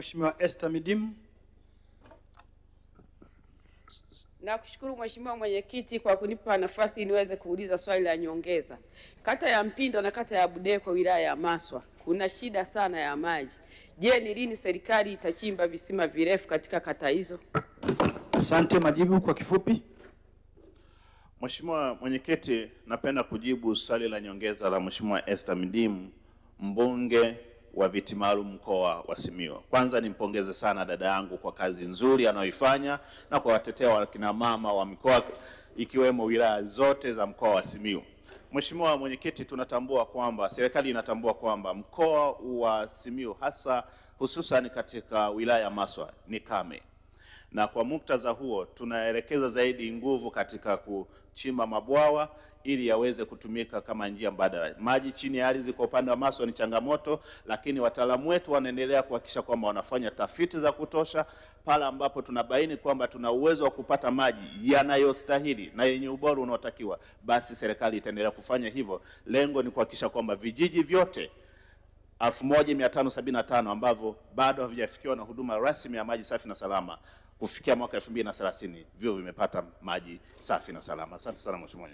Mheshimiwa Esther Midimu. Nakushukuru Mheshimiwa Mwenyekiti kwa kunipa nafasi niweze kuuliza swali la nyongeza. Kata ya Mpindo na kata ya Budeko wilaya ya Maswa kuna shida sana ya maji. Je, ni lini serikali itachimba visima virefu katika kata hizo? Asante, majibu kwa kifupi. Mheshimiwa Mwenyekiti, napenda kujibu swali la nyongeza la Mheshimiwa Esther Midimu, mbunge wa viti maalum mkoa wa Simiyu. Kwanza nimpongeze sana dada yangu kwa kazi nzuri anayoifanya na kwa watetea wa kina mama wa mkoa ikiwemo wilaya zote za mkoa wa Simiyu. Mheshimiwa Mwenyekiti, tunatambua kwamba serikali inatambua kwamba mkoa wa Simiyu hususan katika wilaya ya Maswa ni kame. Na kwa muktadha huo tunaelekeza zaidi nguvu katika kuchimba mabwawa ili yaweze kutumika kama njia mbadala. Maji chini ya ardhi kwa upande wa Maswa ni changamoto, lakini wataalamu wetu wanaendelea kuhakikisha kwamba wanafanya tafiti za kutosha pale ambapo tunabaini kwamba tuna uwezo wa kupata maji yanayostahili na yenye ubora unaotakiwa, basi serikali itaendelea kufanya hivyo. Lengo ni kuhakikisha kwamba vijiji vyote 1575 ambavyo bado havijafikiwa na huduma rasmi ya maji safi na salama kufikia mwaka 2030 vio vimepata maji safi na salama. Asante sana Mheshimiwa.